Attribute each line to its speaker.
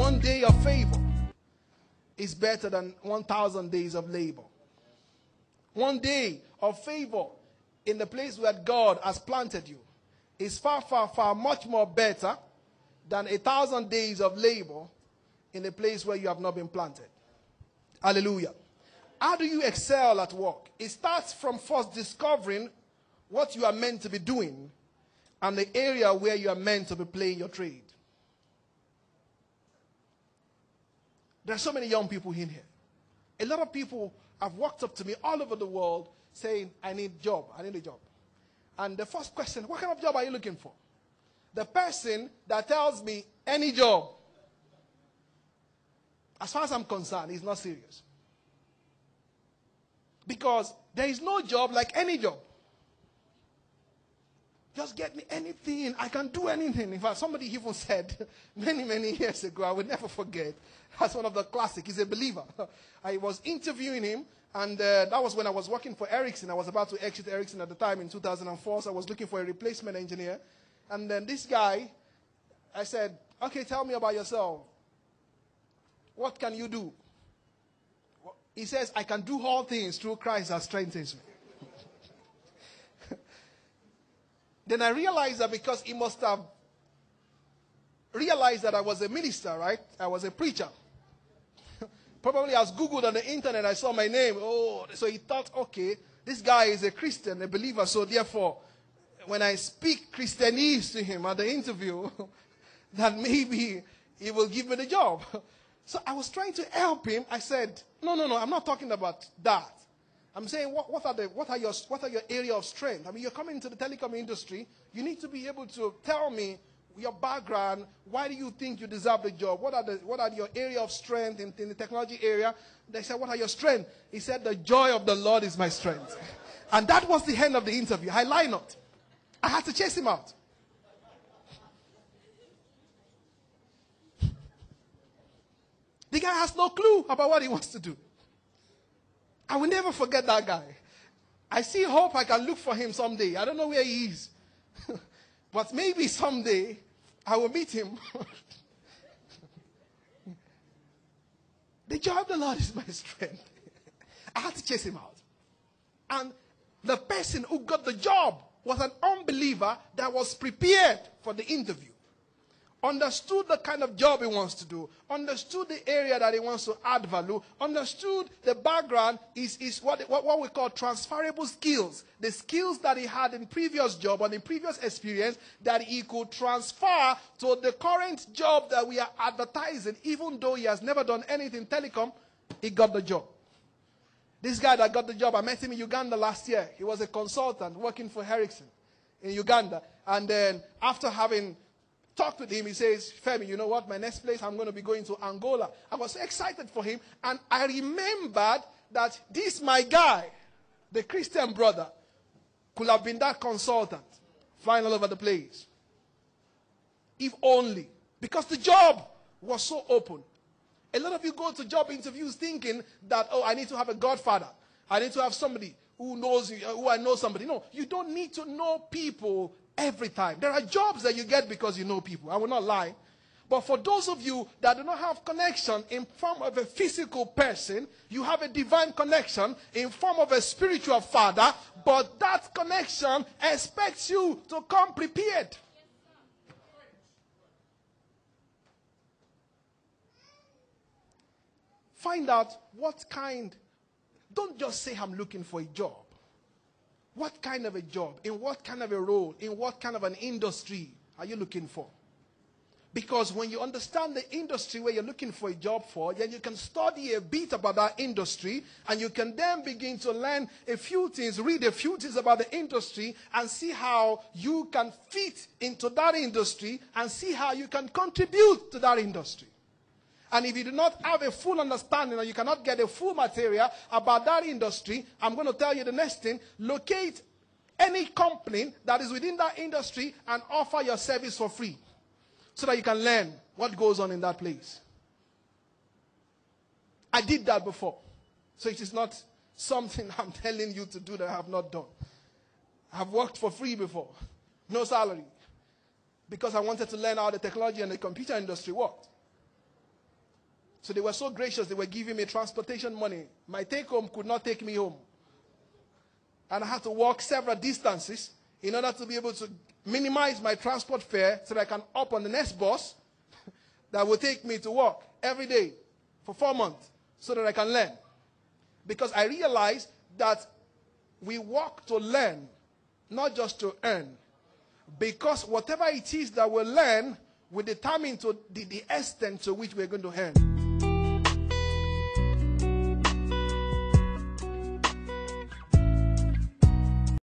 Speaker 1: one day of favor is better than 1,000 days of labor. One day of favor in the place where God has planted you is far, far, far much more better than 1,000 days of labor in a place where you have not been planted. Hallelujah. How do you excel at work? It starts from first discovering what you are meant to be doing and the area where you are meant to be playing your trade. There are so many young people in here. A lot of people have walked up to me all over the world saying, I need a job. And the first question, what kind of job are you looking for? The person that tells me any job, as far as I'm concerned, is not serious. Because there is no job like any job. Just get me anything. I can do anything. In fact, somebody even said many, many years ago, I will never forget, that's one of the classics. He's a believer. I was interviewing him, and that was when I was working for Ericsson. I was about to exit Ericsson at the time in 2004, so I was looking for a replacement engineer. And then this guy, I said, okay, tell me about yourself. What can you do? He says, I can do all things through Christ that strengthens me. Then I realized that because he must have realized that I was a minister, right? I was a preacher. Probably I was Googled on the internet, I saw my name. Oh, so he thought, okay, this guy is a Christian, a believer, so therefore, when I speak Christianese to him at the interview, that maybe he will give me the job. So I was trying to help him. I said, no, I'm not talking about that. I'm saying, what are your area of strength? I mean, you're coming into the telecom industry. You need to be able to tell me your background. Why do you think you deserve the job? What are your area of strength in the technology area? They said, what are your strengths? He said, the joy of the Lord is my strength. And that was the end of the interview. I lie not. I had to chase him out. The guy has no clue about what he wants to do. I will never forget that guy. I still hope I can look for him someday. I don't know where he is. But maybe someday I will meet him. The joy of the Lord is my strength. I had to chase him out. And the person who got the job was an unbeliever that was prepared for the interview. Understood the kind of job he wants to do, understood the area that he wants to add value, understood the background is what we call transferable skills. The skills that he had in previous job or in previous experience that he could transfer to the current job that we are advertising. Even though he has never done anything telecom, he got the job. This guy that got the job, I met him in Uganda last year. He was a consultant working for Ericsson in Uganda. And then after having talked with him, he says, Femi, you know what? My next place, I'm going to be going to Angola. I was so excited for him. And I remembered that this, my guy, the Christian brother, could have been that consultant flying all over the place. If only. Because the job was so open. A lot of you go to job interviews thinking that, oh, I need to have a godfather. I need to have somebody who knows you, who I know somebody. No, you don't need to know people every time. There are jobs that you get because you know people. I will not lie. But for those of you that do not have connection in form of a physical person, you have a divine connection in form of a spiritual father, but that connection expects you to come prepared. Find out what kind. Don't just say I'm looking for a job. What kind of a job? In what kind of a role? In what kind of an industry are you looking for? Because when you understand the industry where you're looking for a job for, then you can study a bit about that industry, and you can then begin to learn a few things, read a few things about the industry, and see how you can fit into that industry, and see how you can contribute to that industry. And if you do not have a full understanding, or you cannot get a full material about that industry, I'm going to tell you the next thing. Locate any company that is within that industry and offer your service for free, so that you can learn what goes on in that place. I did that before. So it is not something I'm telling you to do that I have not done. I have worked for free before. No salary. Because I wanted to learn how the technology and the computer industry worked. So they were so gracious, they were giving me transportation money. My take home could not take me home. And I had to walk several distances in order to be able to minimize my transport fare so that I can hop on the next bus that will take me to work every day for 4 months so that I can learn. Because I realized that we work to learn, not just to earn. Because whatever it is that we learn will determine to the extent to which we're going to earn.